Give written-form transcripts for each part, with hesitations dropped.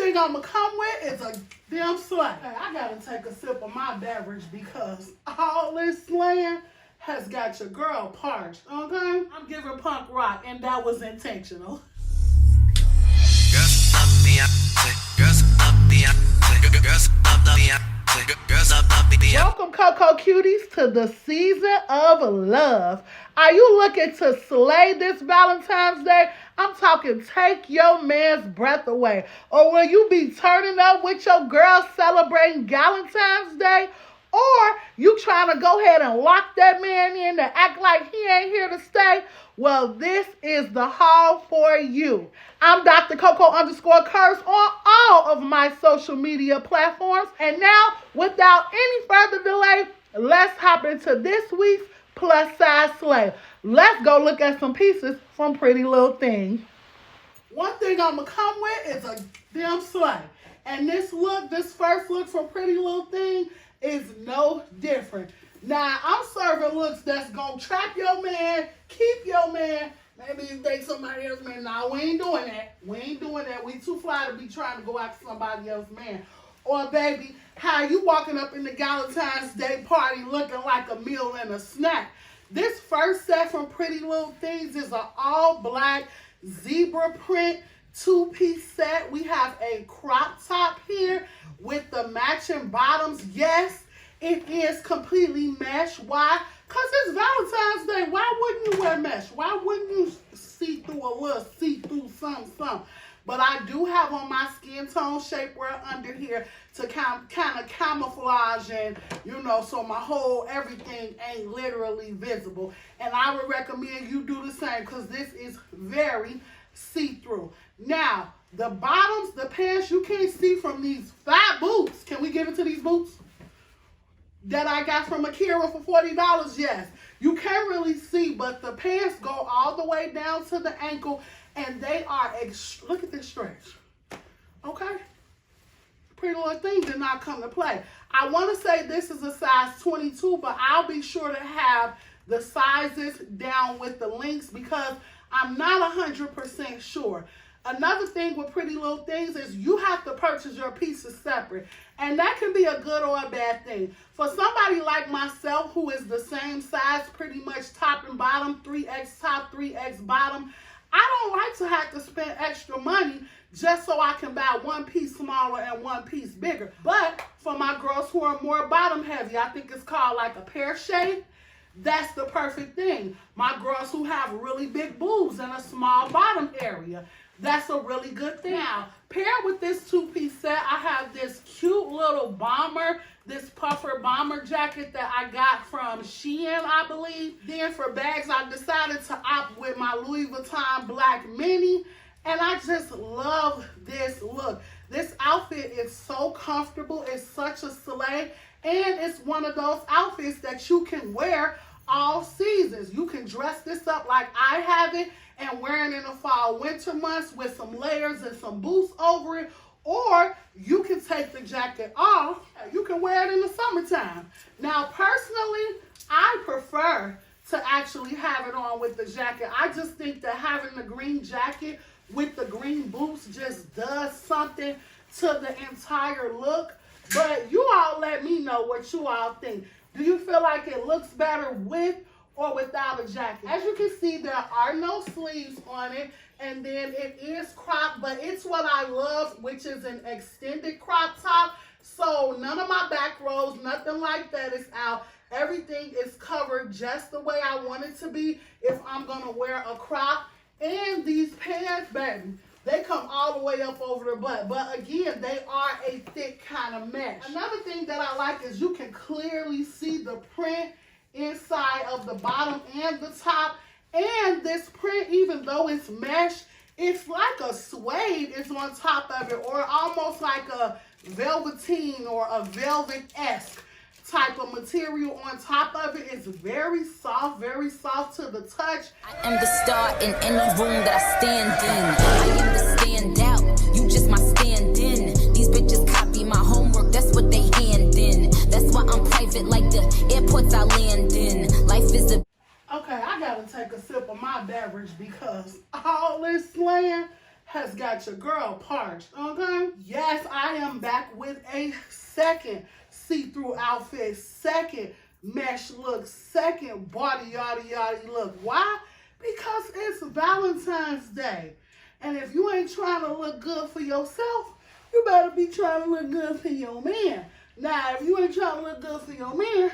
thing I'm gonna come with is a damn slay. Hey, I gotta take a sip of my beverage because all this slaying has got your girl parched, okay? I'm giving punk rock, and that was intentional. Welcome, Coco Cuties, to the season of love. Are you looking to slay this Valentine's Day? I'm talking take your man's breath away. Or will you be turning up with your girl celebrating Valentine's Day? Or you trying to go ahead and lock that man in to act like he ain't here to stay? Well, this is the haul for you. I'm Dr. Coco_Curse on all of my social media platforms. And now, without any further delay, let's hop into this week's plus size slay. Let's go look at some pieces from Pretty Little Thing. One thing I'm going to come with is a damn slay. And this first look from Pretty Little Thing is no different. Now, I'm serving looks that's going to trap your man, keep your man. Maybe you think somebody else's man. No, we ain't doing that. We ain't doing that. We too fly to be trying to go after somebody else's man. Or, baby, how you walking up in the Valentine's Day party looking like a meal and a snack. This first set from Pretty Little Things is an all-black zebra print two-piece set. We have a crop top here with the matching bottoms. Yes, it is completely mesh. Why? Because it's Valentine's Day. Why wouldn't you wear mesh? Why wouldn't you see through a little see-through something? But I do have on my skin tone shapewear under here to kind of camouflage and, so my whole everything ain't literally visible. And I would recommend you do the same because this is very see-through. Now, the bottoms, the pants, you can't see from these fat boots. Can we get into these boots that I got from Akira for $40? Yes. You can't really see, but the pants go all the way down to the ankle, and they are, look at this stretch. Okay? Pretty Little Thing did not come to play. I want to say this is a size 22, but I'll be sure to have the sizes down with the links because I'm not 100% sure. Another thing with Pretty Little Things is you have to purchase your pieces separate. And that can be a good or a bad thing. For somebody like myself who is the same size, pretty much top and bottom, 3X top, 3X bottom, I don't like to have to spend extra money just so I can buy one piece smaller and one piece bigger. But for my girls who are more bottom heavy, I think it's called like a pear shape. That's the perfect thing. My girls who have really big boobs and a small bottom area, that's a really good thing. Now, paired with this two-piece set, I have this cute little bomber, this puffer bomber jacket that I got from Shein, I believe. Then for bags, I decided to opt with my Louis Vuitton black mini, and I just love this look. This outfit is so comfortable. It's such a slay, and it's one of those outfits that you can wear all seasons. You can dress this up like I have it and wear it in the fall winter months with some layers and some boots over it, or you can take the jacket off. You can wear it in the summertime. Now, personally, I prefer to actually have it on with the jacket. I just think that having the green jacket with the green boots just does something to the entire look. But you all let me know what you all think. Do you feel like it looks better with or without a jacket? As you can see, there are no sleeves on it, and then it is cropped, but it's what I love, which is an extended crop top. So none of my back rows, nothing like that is out. Everything is covered just the way I want it to be if I'm gonna wear a crop. And these pants, baby, they come all the way up over the butt. But again, they are a thick kind of mesh. Another thing that I like is you can clearly see the print inside of the bottom and the top. And this print, even though it's mesh, it's like a suede is on top of it, or almost like a velveteen or a velvet-esque type of material on top of it. It's very soft to the touch. I am the star in any room that I stand in. I am the standout, you just my stand-in. These bitches copy my homework, that's what they hand in. That's why I'm private like the airports I land in. Life is a... Okay, I gotta take a sip of my beverage because all this slaying has got your girl parched, okay? Yes, I am back with a second see-through outfit, second mesh look, second body yada look. Why? Because it's Valentine's Day. And if you ain't trying to look good for yourself, you better be trying to look good for your man. Now, if you ain't trying to look good for your man,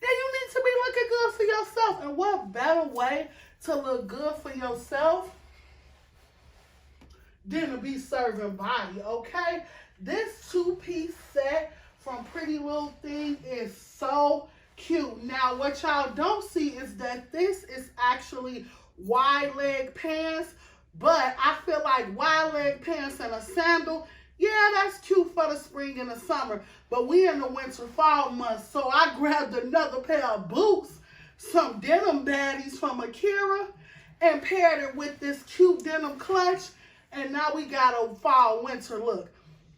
then you need to be looking good for yourself. And what better way to look good for yourself than to be serving body, okay? This two-piece set from Pretty Little Thing is so cute. Now, what y'all don't see is that this is actually wide leg pants, but I feel like wide leg pants and a sandal, yeah, that's cute for the spring and the summer, but we in the winter fall months, so I grabbed another pair of boots, some denim baddies from Akira, and paired it with this cute denim clutch, and now we got a fall winter look.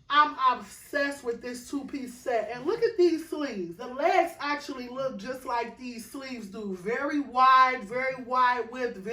I'm obsessed with this two-piece set. And look at these sleeves. The legs actually look just like these sleeves do. Very wide width,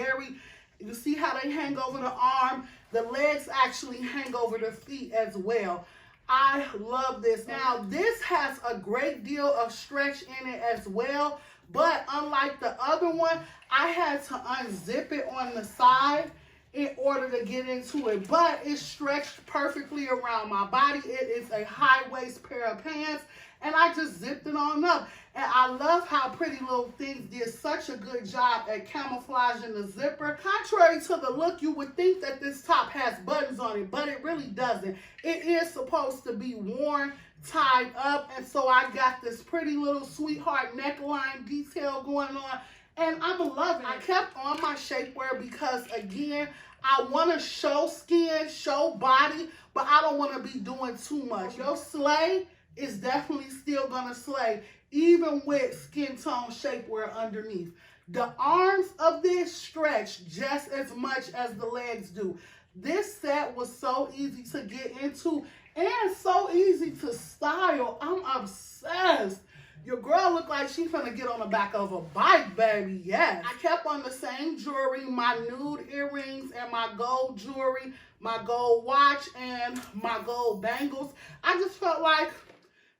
you see how they hang over the arm? The legs actually hang over the feet as well. I love this. Now, this has a great deal of stretch in it as well, but unlike the other one, I had to unzip it on the side in order to get into it, but it's stretched perfectly around my body. It is a high waist pair of pants, and I just zipped it on up. And I love how Pretty Little Things did such a good job at camouflaging the zipper. Contrary to the look, you would think that this top has buttons on it, but it really doesn't. It is supposed to be worn tied up, and so I got this pretty little sweetheart neckline detail going on, and I'm loving it. I kept on my shapewear because, again, I want to show skin, show body, but I don't want to be doing too much. Your slay is definitely still going to slay, even with skin tone shapewear underneath. The arms of this stretch just as much as the legs do. This set was so easy to get into and so easy to style. I'm obsessed. Your girl looked like she finna get on the back of a bike, baby, yes. I kept on the same jewelry, my nude earrings and my gold jewelry, my gold watch and my gold bangles. I just felt like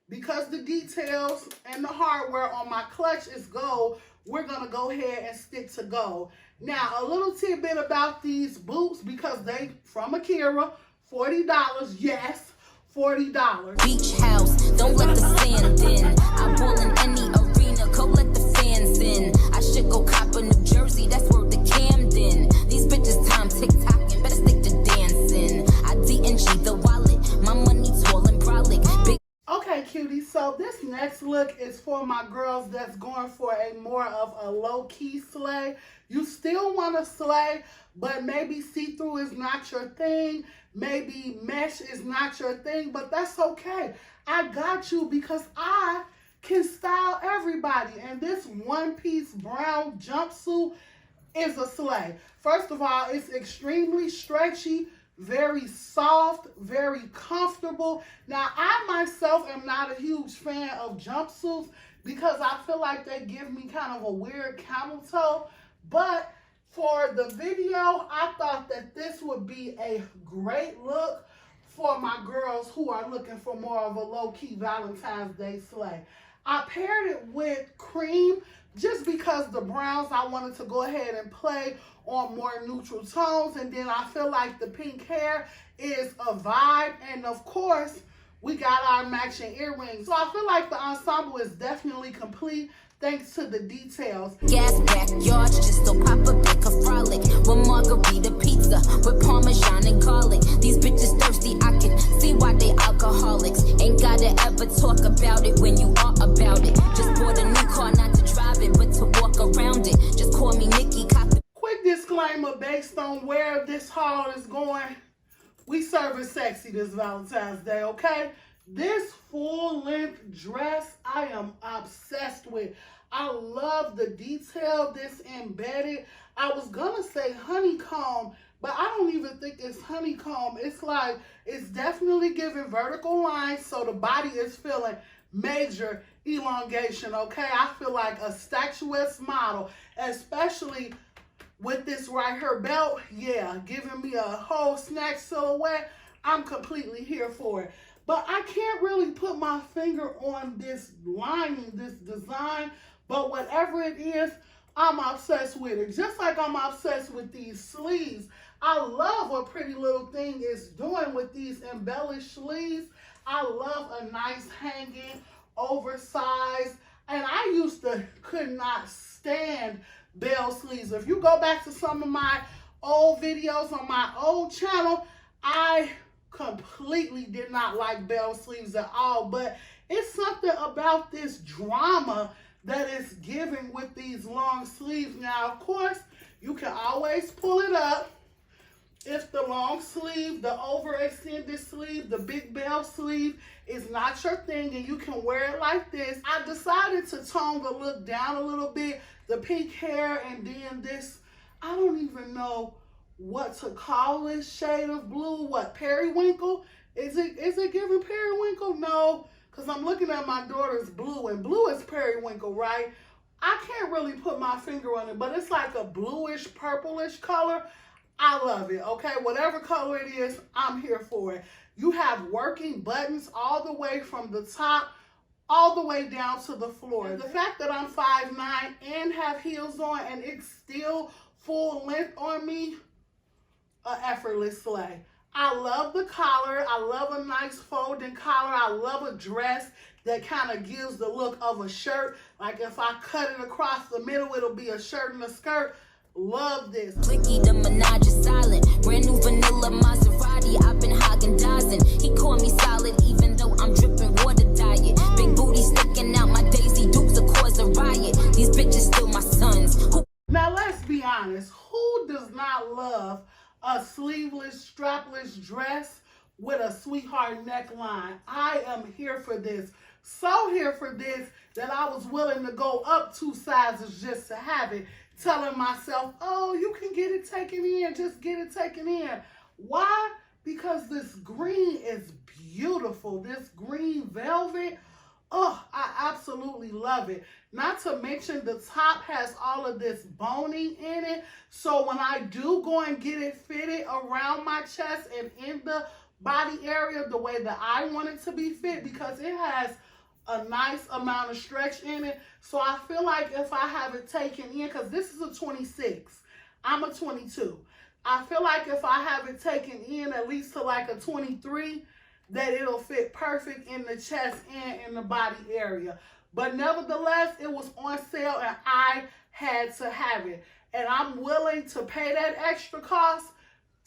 because the details and the hardware on my clutch is gold, we're gonna go ahead and stick to gold. Now, a little tidbit about these boots, because they from Akira, $40, yes, $40. Beach house, don't let the sand in. I ball in any arena, go let the fans in. I should go cop a New Jersey, that's where the Camden. These bitches time tick-tocking, better stick to dancing. I D&G the wallet, my money tall and brolic. Big. Okay, cuties, so this next look is for my girls that's going for a more of a low-key slay. You still want to slay, but maybe see-through is not your thing. Maybe mesh is not your thing, but that's okay. I got you because I can style everybody. And this one-piece brown jumpsuit is a slay. First of all, it's extremely stretchy, very soft, very comfortable. Now, I myself am not a huge fan of jumpsuits because I feel like they give me kind of a weird camel toe, but for the video, I thought that this would be a great look for my girls who are looking for more of a low-key Valentine's Day slay. I paired it with cream just because the browns I wanted to go ahead and play on more neutral tones, and then I feel like the pink hair is a vibe, and of course, we got our matching earrings. So I feel like the ensemble is definitely complete, thanks to the details. Gas backyard, just go pop a bake a frolic. With margarita pizza, with parmesan and garlic. These bitches thirsty, I can see why they alcoholics. Ain't gotta ever talk about it when you are about it. Just bought a new car, not to drive it, but to walk around it. Just call me Nikki, copy. Quick disclaimer based on where this haul is going. We serving sexy this Valentine's Day, okay? This full-length dress, I am obsessed with. I love the detail, this embedded. I was gonna say honeycomb, but I don't even think it's honeycomb. It's like, it's definitely giving vertical lines, so the body is feeling major elongation, okay? I feel like a statuesque model, especially with this right here belt, yeah, giving me a whole snatch silhouette, I'm completely here for it. But I can't really put my finger on this lining, this design, but whatever it is, I'm obsessed with it. Just like I'm obsessed with these sleeves. I love what Pretty Little Thing is doing with these embellished sleeves. I love a nice hanging, oversized, and I used to could not stand bell sleeves. If you go back to some of my old videos on my old channel, I completely did not like bell sleeves at all, but it's something about this drama that is given with these long sleeves. Now, of course, you can always pull it up. If the long sleeve, the overextended sleeve, the big bell sleeve is not your thing and you can wear it like this, I decided to tone the look down a little bit. The pink hair and then this, I don't even know what to call this shade of blue. What, periwinkle? Is it giving periwinkle? No, because I'm looking at my daughter's blue, and blue is periwinkle, right? I can't really put my finger on it, but it's like a bluish, purplish color. I love it, okay? Whatever color it is, I'm here for it. You have working buttons all the way from the top, all the way down to the floor. And the fact that I'm 5'9" and have heels on and it's still full length on me, a effortless slay. I love the collar. I love a nice folding collar. I love a dress that kind of gives the look of a shirt. Like if I cut it across the middle, it'll be a shirt and a skirt. Love this. Blicky, the Minaj is silent. Brand new vanilla Maserati. I've been Haagen-Dazsin'. He called me solid, even though I'm dripping water diet. Big booty sticking out my Daisy Dukes will cause a riot. These bitches still my sons. Now let's be honest. Who does not love a sleeveless, strapless dress with a sweetheart neckline? I am here for this. So here for this that I was willing to go up 2 sizes just to have it. Telling myself, oh, you can get it taken in, just get it taken in. Why? Because this green is beautiful. This green velvet, oh, I absolutely love it. Not to mention the top has all of this boning in it. So when I do go and get it fitted around my chest and in the body area the way that I want it to be fit, because it has a nice amount of stretch in it. So I feel like if I have it taken in, because this is a 26, I'm a 22. I feel like if I have it taken in at least to like a 23, that it'll fit perfect in the chest and in the body area. But nevertheless, it was on sale and I had to have it. And I'm willing to pay that extra cost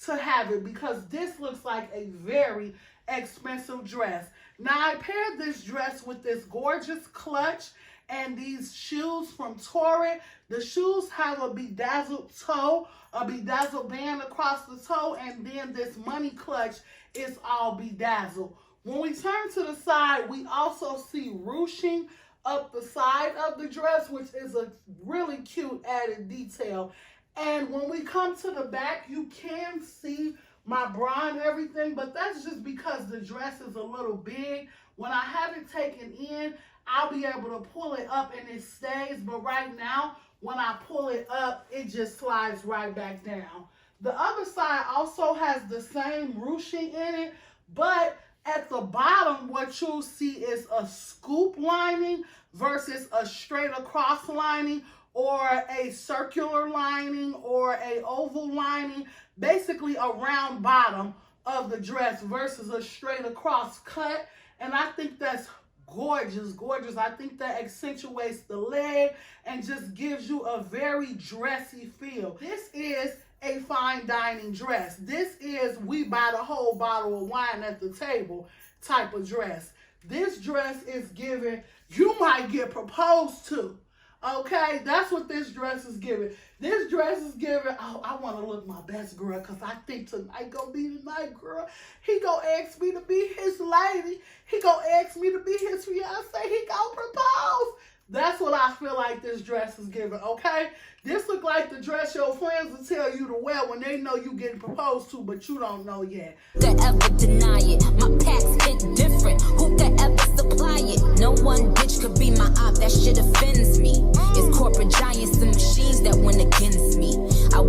to have it because this looks like a very expensive dress. Now I paired this dress with this gorgeous clutch and these shoes from Torrid. The shoes have a bedazzled toe, a bedazzled band across the toe, and then this money clutch is all bedazzled. When we turn to the side, we also see ruching up the side of the dress, which is a really cute added detail. And when we come to the back, you can see my bra and everything, but that's just because the dress is a little big. When I have it taken in, I'll be able to pull it up and it stays, but right now, when I pull it up, it just slides right back down. The other side also has the same ruching in it, but at the bottom, what you'll see is a scoop lining versus a straight across lining or a circular lining or a oval lining, basically a round bottom of the dress versus a straight across cut. And I think that's gorgeous, gorgeous. I think that accentuates the leg and just gives you a very dressy feel. This is a fine dining dress. This is we buy the whole bottle of wine at the table type of dress. This dress is giving, you might get proposed to. Okay, that's what this dress is giving. This dress is giving, oh, I want to look my best, girl, because I think tonight gonna be the night, girl. He gonna ask me to be his lady. He gonna ask me to be his fiance. He gonna propose. That's what I feel like this dress is giving, okay? This look like the dress your friends will tell you to wear when they know you getting proposed to, but you don't know yet. Could ever deny it? My packs hit different. Who could ever supply it? No one bitch could be my op. That shit offends me. It's corporate giants and machines that went against me. I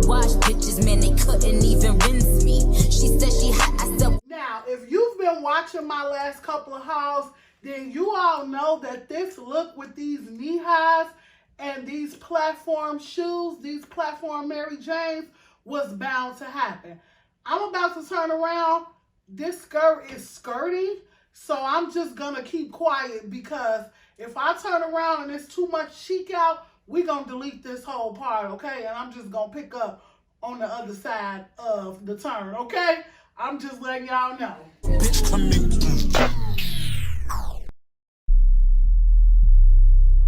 my last couple of hauls, then you all know that this look with these knee highs and these platform shoes, these platform Mary Janes, was bound to happen. I'm about to turn around. This skirt is skirty, so I'm just gonna keep quiet, because if I turn around and it's too much chic out, we're gonna delete this whole part, okay? And I'm just gonna pick up on the other side of the turn, okay? I'm just letting y'all know. Bitch, come in.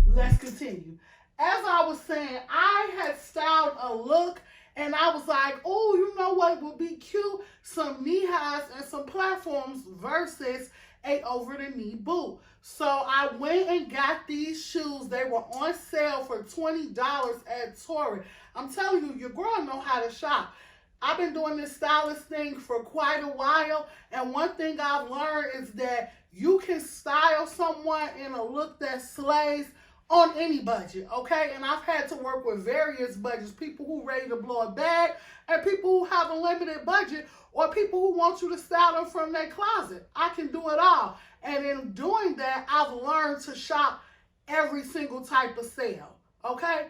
Let's continue. As I was saying, I had styled a look and I was like, oh, you know what would be cute? Some knee highs and some platforms versus a over-the-knee boot. So I went and got these shoes. They were on sale for $20 at Torrid. I'm telling you, your girl know how to shop. I've been doing this stylist thing for quite a while, and one thing I've learned is that you can style someone in a look that slays on any budget, okay? And I've had to work with various budgets, people who ready to blow a bag, and people who have a limited budget, or people who want you to style them from their closet. I can do it all. And in doing that, I've learned to shop every single type of sale, okay?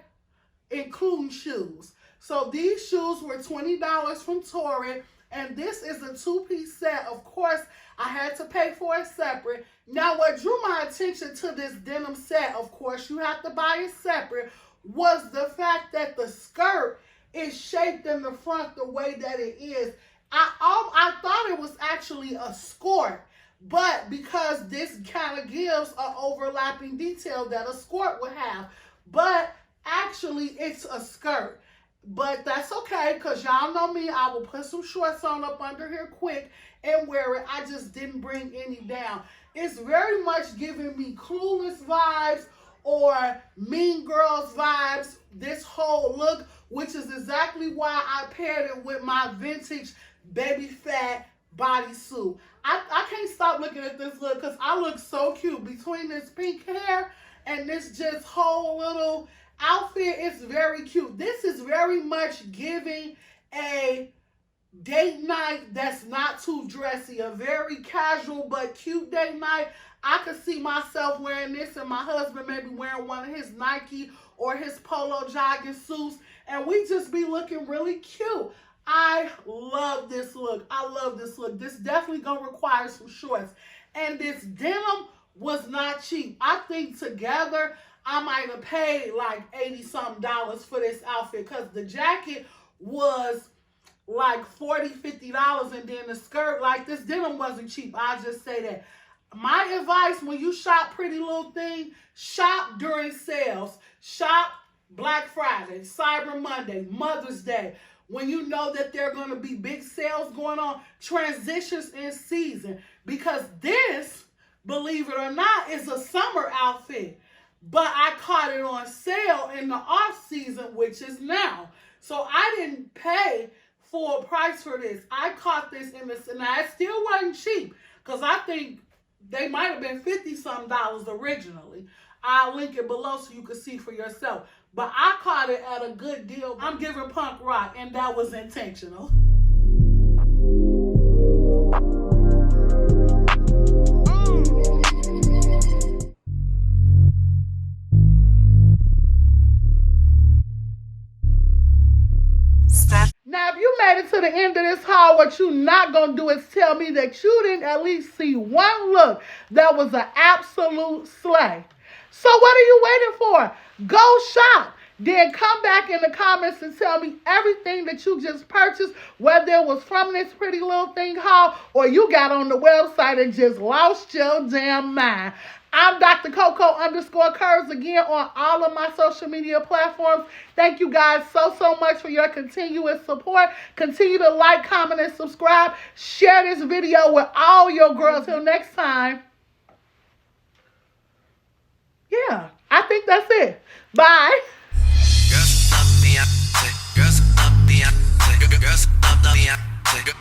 Including shoes. So these shoes were $20 from Torrid, and this is a two-piece set. Of course, I had to pay for it separate. Now, what drew my attention to this denim set, of course, you have to buy it separate, was the fact that the skirt is shaped in the front the way that it is. I thought it was actually a skirt, but because this kind of gives an overlapping detail that a skirt would have, but actually it's a skirt. But that's okay, because y'all know me. I will put some shorts on up under here quick and wear it. I just didn't bring any down. It's very much giving me Clueless vibes or Mean Girls vibes, this whole look, which is exactly why I paired it with my vintage baby fat bodysuit. I can't stop looking at this look because I look so cute. Between this pink hair and this just whole little outfit, it's very cute. This is very much giving a date night that's not too dressy, a very casual but cute date night. I could see myself wearing this and my husband maybe wearing one of his Nike or his polo jogging suits, and we just be looking really cute. I love this look. I love this look. This definitely gonna require some shorts. And this denim was not cheap. I think together I might have paid like 80-something for this outfit, because the jacket was like $40, $50, and then the skirt, like, this denim wasn't cheap. I'll just say that. My advice, when you shop Pretty Little Thing, shop during sales. Shop Black Friday, Cyber Monday, Mother's Day. When you know that there are going to be big sales going on, transitions in season. Because this, believe it or not, is a summer outfit. But I caught it on sale in the off season, which is now. So I didn't pay full price for this. I caught this in this, and it still wasn't cheap, because I think they might have been $50-something originally. I'll link it below so you can see for yourself. But I caught it at a good deal. I'm giving punk rock, and that was intentional. Now, if you made it to the end of this haul, what you're not going to do is tell me that you didn't at least see one look that was an absolute slay. So what are you waiting for? Go shop. Then come back in the comments and tell me everything that you just purchased, whether it was from this Pretty Little Thing haul or you got on the website and just lost your damn mind. I'm Dr. Coco_Curves again on all of my social media platforms. Thank you guys so much for your continuous support. Continue to like, comment, and subscribe. Share this video with all your girls. Till next time. Yeah, I think that's it. Bye.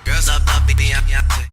Girls up,